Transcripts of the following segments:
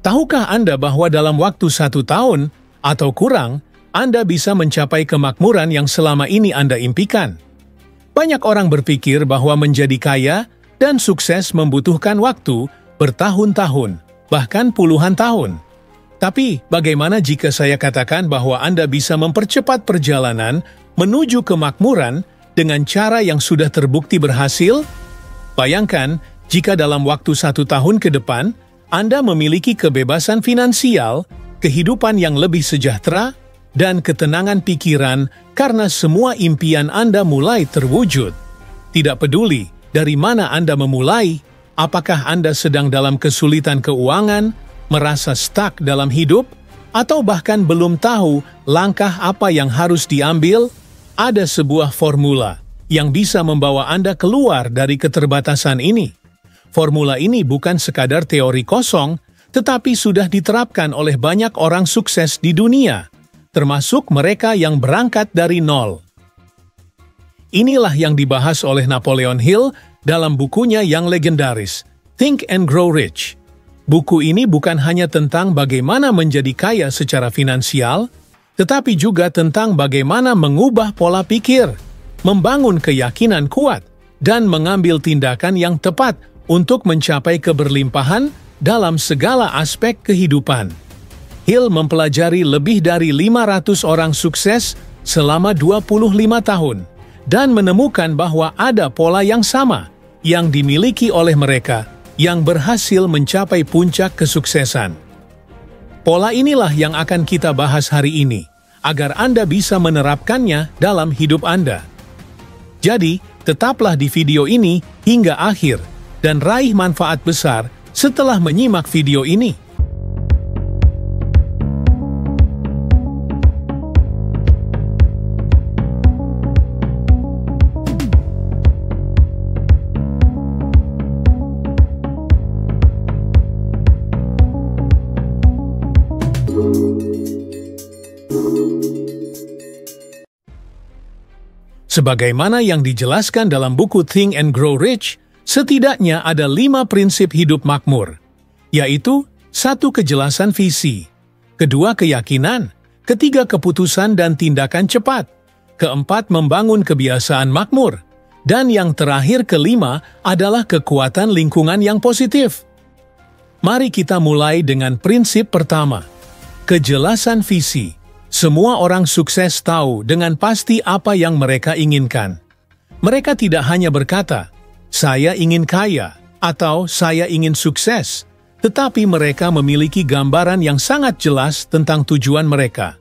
Tahukah Anda bahwa dalam waktu 1 tahun atau kurang, Anda bisa mencapai kemakmuran yang selama ini Anda impikan? Banyak orang berpikir bahwa menjadi kaya dan sukses membutuhkan waktu bertahun-tahun, bahkan puluhan tahun. Tapi, bagaimana jika saya katakan bahwa Anda bisa mempercepat perjalanan menuju kemakmuran dengan cara yang sudah terbukti berhasil? Bayangkan, jika dalam waktu 1 tahun ke depan, Anda memiliki kebebasan finansial, kehidupan yang lebih sejahtera, dan ketenangan pikiran karena semua impian Anda mulai terwujud. Tidak peduli dari mana Anda memulai, apakah Anda sedang dalam kesulitan keuangan, merasa stuck dalam hidup, atau bahkan belum tahu langkah apa yang harus diambil, ada sebuah formula yang bisa membawa Anda keluar dari keterbatasan ini. Formula ini bukan sekadar teori kosong, tetapi sudah diterapkan oleh banyak orang sukses di dunia, termasuk mereka yang berangkat dari nol. Inilah yang dibahas oleh Napoleon Hill dalam bukunya yang legendaris, Think and Grow Rich. Buku ini bukan hanya tentang bagaimana menjadi kaya secara finansial, tetapi juga tentang bagaimana mengubah pola pikir, membangun keyakinan kuat, dan mengambil tindakan yang tepat untuk mencapai keberlimpahan dalam segala aspek kehidupan. Hill mempelajari lebih dari 500 orang sukses selama 25 tahun dan menemukan bahwa ada pola yang sama yang dimiliki oleh mereka yang berhasil mencapai puncak kesuksesan. Pola inilah yang akan kita bahas hari ini, agar Anda bisa menerapkannya dalam hidup Anda. Jadi, tetaplah di video ini hingga akhir dan raih manfaat besar setelah menyimak video ini. Sebagaimana yang dijelaskan dalam buku Think and Grow Rich, setidaknya ada 5 prinsip hidup makmur, yaitu 1. Kejelasan visi, 2. Keyakinan, 3. Keputusan dan tindakan cepat, 4. Membangun kebiasaan makmur, dan yang terakhir 5 adalah kekuatan lingkungan yang positif. Mari kita mulai dengan prinsip pertama, kejelasan visi. Semua orang sukses tahu dengan pasti apa yang mereka inginkan. Mereka tidak hanya berkata, "Saya ingin kaya," atau "Saya ingin sukses," tetapi mereka memiliki gambaran yang sangat jelas tentang tujuan mereka.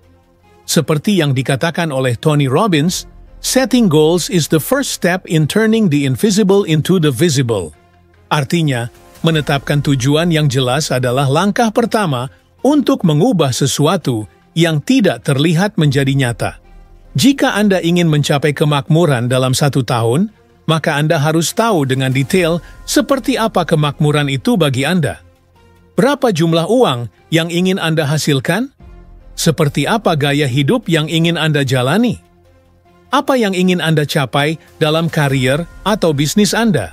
Seperti yang dikatakan oleh Tony Robbins, "Setting goals is the first step in turning the invisible into the visible." Artinya, menetapkan tujuan yang jelas adalah langkah pertama untuk mengubah sesuatu yang tidak terlihat menjadi nyata. Jika Anda ingin mencapai kemakmuran dalam 1 tahun, maka Anda harus tahu dengan detail seperti apa kemakmuran itu bagi Anda. Berapa jumlah uang yang ingin Anda hasilkan? Seperti apa gaya hidup yang ingin Anda jalani? Apa yang ingin Anda capai dalam karier atau bisnis Anda?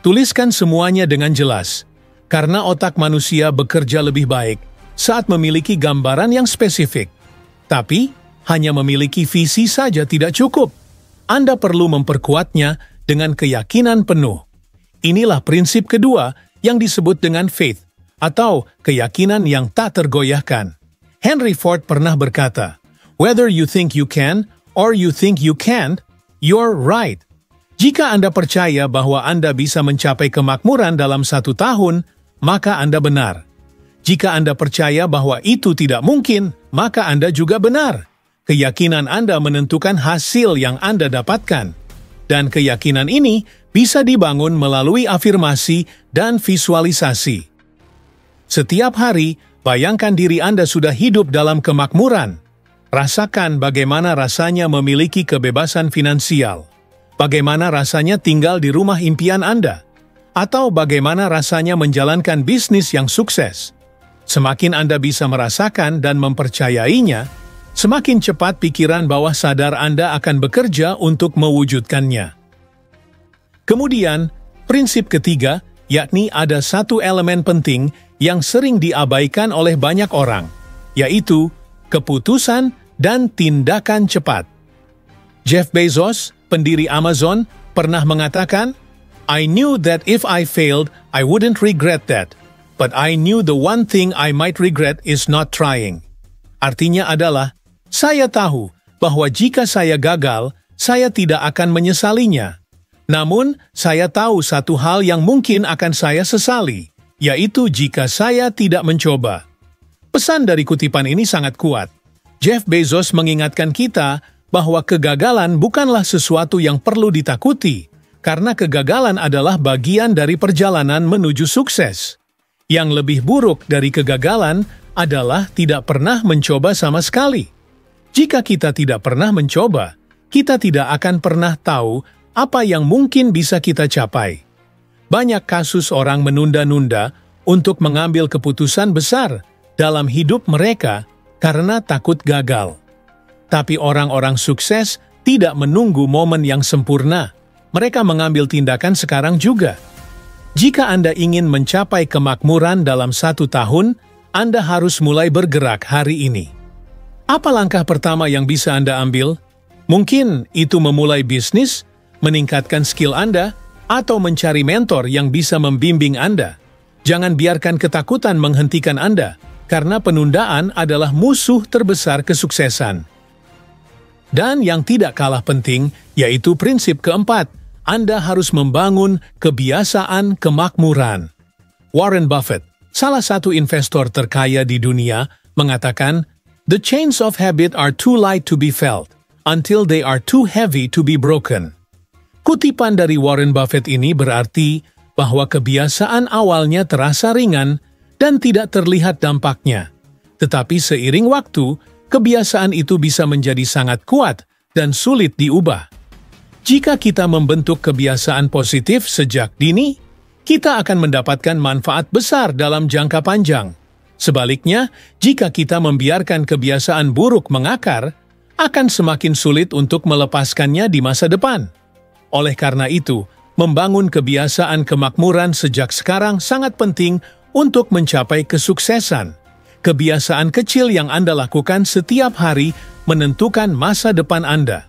Tuliskan semuanya dengan jelas, karena otak manusia bekerja lebih baik saat memiliki gambaran yang spesifik. Tapi, hanya memiliki visi saja tidak cukup. Anda perlu memperkuatnya dengan keyakinan penuh. Inilah prinsip kedua yang disebut dengan faith, atau keyakinan yang tak tergoyahkan. Henry Ford pernah berkata, "Whether you think you can or you think you can't, you're right." Jika Anda percaya bahwa Anda bisa mencapai kemakmuran dalam 1 tahun, maka Anda benar. Jika Anda percaya bahwa itu tidak mungkin, maka Anda juga benar. Keyakinan Anda menentukan hasil yang Anda dapatkan. Dan keyakinan ini bisa dibangun melalui afirmasi dan visualisasi. Setiap hari, bayangkan diri Anda sudah hidup dalam kemakmuran. Rasakan bagaimana rasanya memiliki kebebasan finansial. Bagaimana rasanya tinggal di rumah impian Anda. Atau bagaimana rasanya menjalankan bisnis yang sukses. Semakin Anda bisa merasakan dan mempercayainya, semakin cepat pikiran bawah sadar Anda akan bekerja untuk mewujudkannya. Kemudian, prinsip ketiga, yakni ada 1 elemen penting yang sering diabaikan oleh banyak orang, yaitu keputusan dan tindakan cepat. Jeff Bezos, pendiri Amazon, pernah mengatakan, "I knew that if I failed, I wouldn't regret that. But I knew the one thing I might regret is not trying." Artinya adalah, saya tahu bahwa jika saya gagal, saya tidak akan menyesalinya. Namun, saya tahu satu hal yang mungkin akan saya sesali, yaitu jika saya tidak mencoba. Pesan dari kutipan ini sangat kuat. Jeff Bezos mengingatkan kita bahwa kegagalan bukanlah sesuatu yang perlu ditakuti, karena kegagalan adalah bagian dari perjalanan menuju sukses. Yang lebih buruk dari kegagalan adalah tidak pernah mencoba sama sekali. Jika kita tidak pernah mencoba, kita tidak akan pernah tahu apa yang mungkin bisa kita capai. Banyak kasus orang menunda-nunda untuk mengambil keputusan besar dalam hidup mereka karena takut gagal. Tapi orang-orang sukses tidak menunggu momen yang sempurna. Mereka mengambil tindakan sekarang juga. Jika Anda ingin mencapai kemakmuran dalam 1 tahun, Anda harus mulai bergerak hari ini. Apa langkah pertama yang bisa Anda ambil? Mungkin itu memulai bisnis, meningkatkan skill Anda, atau mencari mentor yang bisa membimbing Anda. Jangan biarkan ketakutan menghentikan Anda, karena penundaan adalah musuh terbesar kesuksesan. Dan yang tidak kalah penting, yaitu prinsip keempat, Anda harus membangun kebiasaan kemakmuran. Warren Buffett, salah satu investor terkaya di dunia, mengatakan, "The chains of habit are too light to be felt, until they are too heavy to be broken." Kutipan dari Warren Buffett ini berarti bahwa kebiasaan awalnya terasa ringan dan tidak terlihat dampaknya. Tetapi seiring waktu, kebiasaan itu bisa menjadi sangat kuat dan sulit diubah. Jika kita membentuk kebiasaan positif sejak dini, kita akan mendapatkan manfaat besar dalam jangka panjang. Sebaliknya, jika kita membiarkan kebiasaan buruk mengakar, akan semakin sulit untuk melepaskannya di masa depan. Oleh karena itu, membangun kebiasaan kemakmuran sejak sekarang sangat penting untuk mencapai kesuksesan. Kebiasaan kecil yang Anda lakukan setiap hari menentukan masa depan Anda.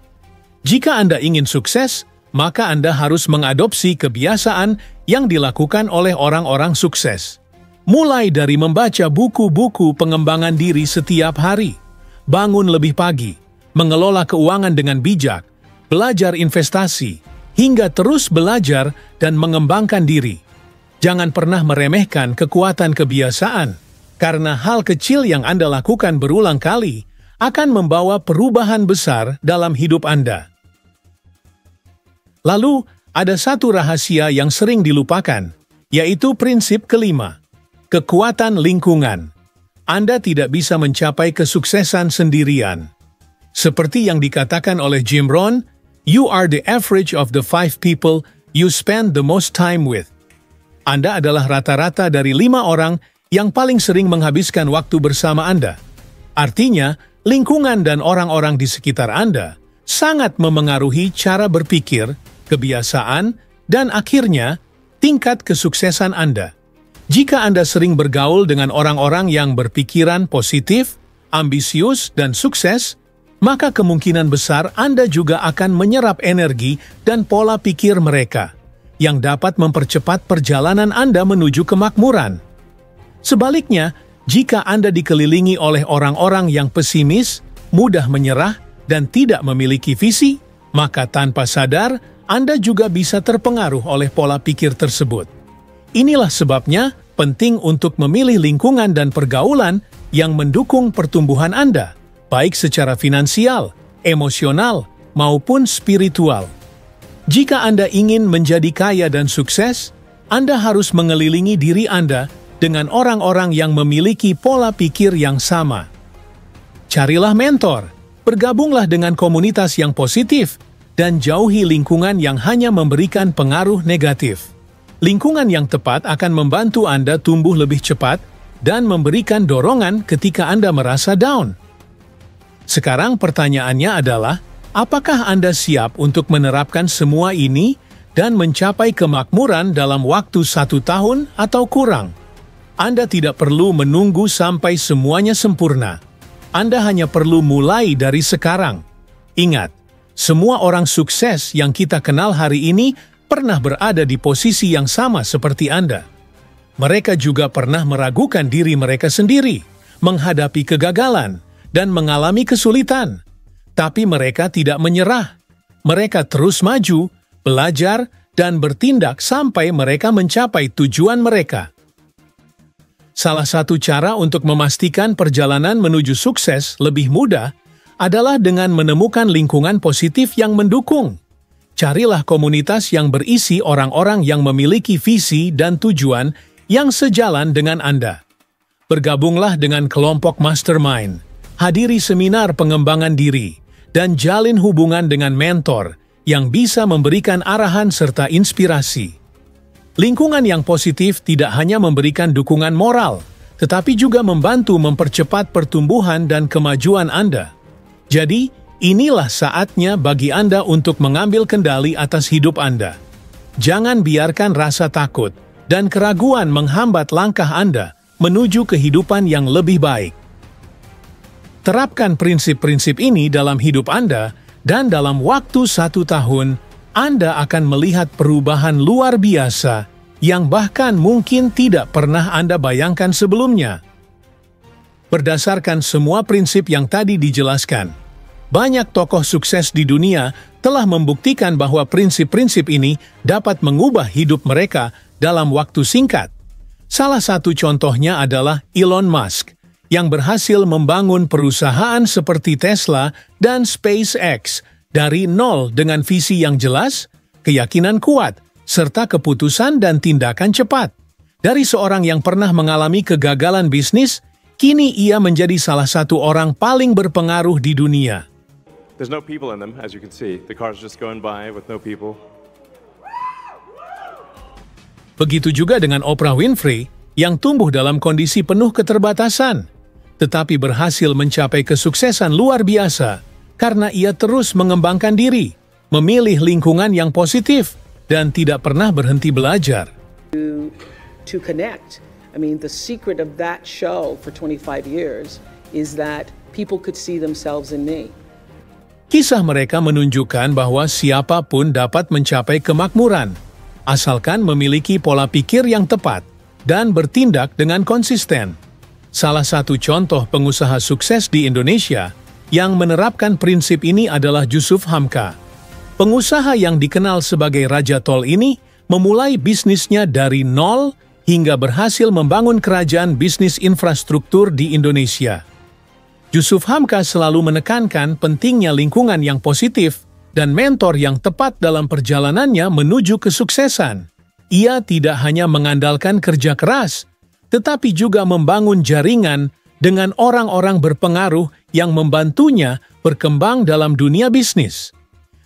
Jika Anda ingin sukses, maka Anda harus mengadopsi kebiasaan yang dilakukan oleh orang-orang sukses. Mulai dari membaca buku-buku pengembangan diri setiap hari, bangun lebih pagi, mengelola keuangan dengan bijak, belajar investasi, hingga terus belajar dan mengembangkan diri. Jangan pernah meremehkan kekuatan kebiasaan, karena hal kecil yang Anda lakukan berulang kali akan membawa perubahan besar dalam hidup Anda. Lalu, ada satu rahasia yang sering dilupakan, yaitu prinsip kelima, kekuatan lingkungan. Anda tidak bisa mencapai kesuksesan sendirian. Seperti yang dikatakan oleh Jim Rohn, "You are the average of the 5 people you spend the most time with." Anda adalah rata-rata dari 5 orang yang paling sering menghabiskan waktu bersama Anda. Artinya, lingkungan dan orang-orang di sekitar Anda sangat memengaruhi cara berpikir, kebiasaan, dan akhirnya tingkat kesuksesan Anda. Jika Anda sering bergaul dengan orang-orang yang berpikiran positif, ambisius, dan sukses, maka kemungkinan besar Anda juga akan menyerap energi dan pola pikir mereka, yang dapat mempercepat perjalanan Anda menuju kemakmuran. Sebaliknya, jika Anda dikelilingi oleh orang-orang yang pesimis, mudah menyerah, dan tidak memiliki visi, maka tanpa sadar, Anda juga bisa terpengaruh oleh pola pikir tersebut. Inilah sebabnya penting untuk memilih lingkungan dan pergaulan yang mendukung pertumbuhan Anda, baik secara finansial, emosional, maupun spiritual. Jika Anda ingin menjadi kaya dan sukses, Anda harus mengelilingi diri Anda dengan orang-orang yang memiliki pola pikir yang sama. Carilah mentor, bergabunglah dengan komunitas yang positif, dan jauhi lingkungan yang hanya memberikan pengaruh negatif. Lingkungan yang tepat akan membantu Anda tumbuh lebih cepat dan memberikan dorongan ketika Anda merasa down. Sekarang pertanyaannya adalah, apakah Anda siap untuk menerapkan semua ini dan mencapai kemakmuran dalam waktu 1 tahun atau kurang? Anda tidak perlu menunggu sampai semuanya sempurna. Anda hanya perlu mulai dari sekarang. Ingat, semua orang sukses yang kita kenal hari ini pernah berada di posisi yang sama seperti Anda. Mereka juga pernah meragukan diri mereka sendiri, menghadapi kegagalan, dan mengalami kesulitan. Tapi mereka tidak menyerah. Mereka terus maju, belajar, dan bertindak sampai mereka mencapai tujuan mereka. Salah satu cara untuk memastikan perjalanan menuju sukses lebih mudah adalah dengan menemukan lingkungan positif yang mendukung. Carilah komunitas yang berisi orang-orang yang memiliki visi dan tujuan yang sejalan dengan Anda. Bergabunglah dengan kelompok mastermind, hadiri seminar pengembangan diri, dan jalin hubungan dengan mentor yang bisa memberikan arahan serta inspirasi. Lingkungan yang positif tidak hanya memberikan dukungan moral, tetapi juga membantu mempercepat pertumbuhan dan kemajuan Anda. Jadi, inilah saatnya bagi Anda untuk mengambil kendali atas hidup Anda. Jangan biarkan rasa takut dan keraguan menghambat langkah Anda menuju kehidupan yang lebih baik. Terapkan prinsip-prinsip ini dalam hidup Anda, dan dalam waktu 1 tahun, Anda akan melihat perubahan luar biasa yang bahkan mungkin tidak pernah Anda bayangkan sebelumnya. Berdasarkan semua prinsip yang tadi dijelaskan, banyak tokoh sukses di dunia telah membuktikan bahwa prinsip-prinsip ini dapat mengubah hidup mereka dalam waktu singkat. Salah satu contohnya adalah Elon Musk, yang berhasil membangun perusahaan seperti Tesla dan SpaceX dari nol dengan visi yang jelas, keyakinan kuat, serta keputusan dan tindakan cepat. Dari seorang yang pernah mengalami kegagalan bisnis, kini ia menjadi salah satu orang paling berpengaruh di dunia. There's no people in them, as you can see. The car's just going by with no people. Begitu juga dengan Oprah Winfrey, yang tumbuh dalam kondisi penuh keterbatasan, tetapi berhasil mencapai kesuksesan luar biasa karena ia terus mengembangkan diri, memilih lingkungan yang positif, dan tidak pernah berhenti belajar. To connect. I mean, the secret of that show for 25 years is that people could see themselves in me. Kisah mereka menunjukkan bahwa siapapun dapat mencapai kemakmuran, asalkan memiliki pola pikir yang tepat dan bertindak dengan konsisten. Salah satu contoh pengusaha sukses di Indonesia yang menerapkan prinsip ini adalah Jusuf Hamka. Pengusaha yang dikenal sebagai Raja Tol ini memulai bisnisnya dari nol hingga berhasil membangun kerajaan bisnis infrastruktur di Indonesia. Jusuf Hamka selalu menekankan pentingnya lingkungan yang positif dan mentor yang tepat dalam perjalanannya menuju kesuksesan. Ia tidak hanya mengandalkan kerja keras, tetapi juga membangun jaringan dengan orang-orang berpengaruh yang membantunya berkembang dalam dunia bisnis.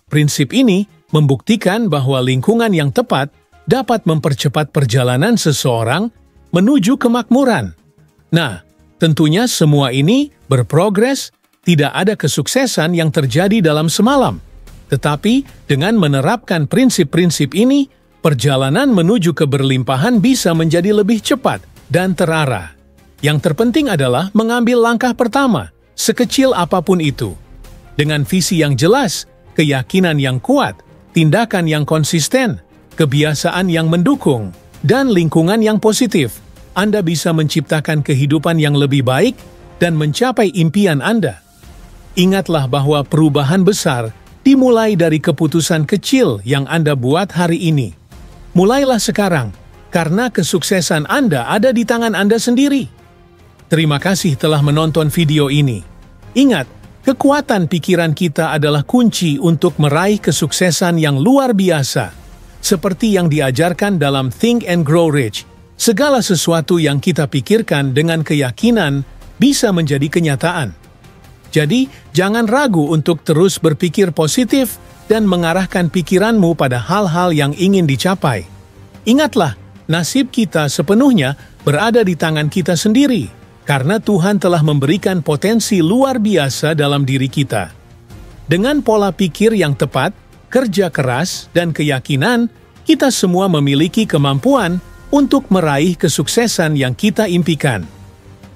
Prinsip ini membuktikan bahwa lingkungan yang tepat dapat mempercepat perjalanan seseorang menuju kemakmuran. Nah, tentunya semua ini berprogres, tidak ada kesuksesan yang terjadi dalam semalam. Tetapi dengan menerapkan prinsip-prinsip ini, perjalanan menuju keberlimpahan bisa menjadi lebih cepat dan terarah. Yang terpenting adalah mengambil langkah pertama, sekecil apapun itu. Dengan visi yang jelas, keyakinan yang kuat, tindakan yang konsisten, kebiasaan yang mendukung, dan lingkungan yang positif, Anda bisa menciptakan kehidupan yang lebih baik dan mencapai impian Anda. Ingatlah bahwa perubahan besar dimulai dari keputusan kecil yang Anda buat hari ini. Mulailah sekarang, karena kesuksesan Anda ada di tangan Anda sendiri. Terima kasih telah menonton video ini. Ingat, kekuatan pikiran kita adalah kunci untuk meraih kesuksesan yang luar biasa. Seperti yang diajarkan dalam Think and Grow Rich, segala sesuatu yang kita pikirkan dengan keyakinan bisa menjadi kenyataan. Jadi, jangan ragu untuk terus berpikir positif dan mengarahkan pikiranmu pada hal-hal yang ingin dicapai. Ingatlah, nasib kita sepenuhnya berada di tangan kita sendiri, karena Tuhan telah memberikan potensi luar biasa dalam diri kita. Dengan pola pikir yang tepat, kerja keras, dan keyakinan, kita semua memiliki kemampuan untuk meraih kesuksesan yang kita impikan.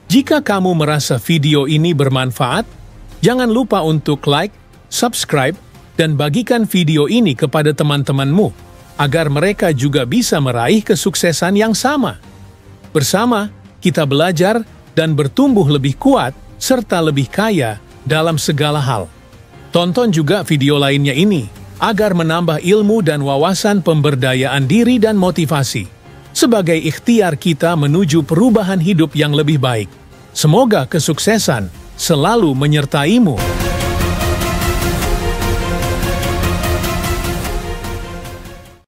Jika kamu merasa video ini bermanfaat, jangan lupa untuk like, subscribe, dan bagikan video ini kepada teman-temanmu, agar mereka juga bisa meraih kesuksesan yang sama. Bersama, kita belajar dan bertumbuh lebih kuat serta lebih kaya dalam segala hal. Tonton juga video lainnya ini, agar menambah ilmu dan wawasan pemberdayaan diri dan motivasi, sebagai ikhtiar kita menuju perubahan hidup yang lebih baik. Semoga kesuksesan selalu menyertaimu.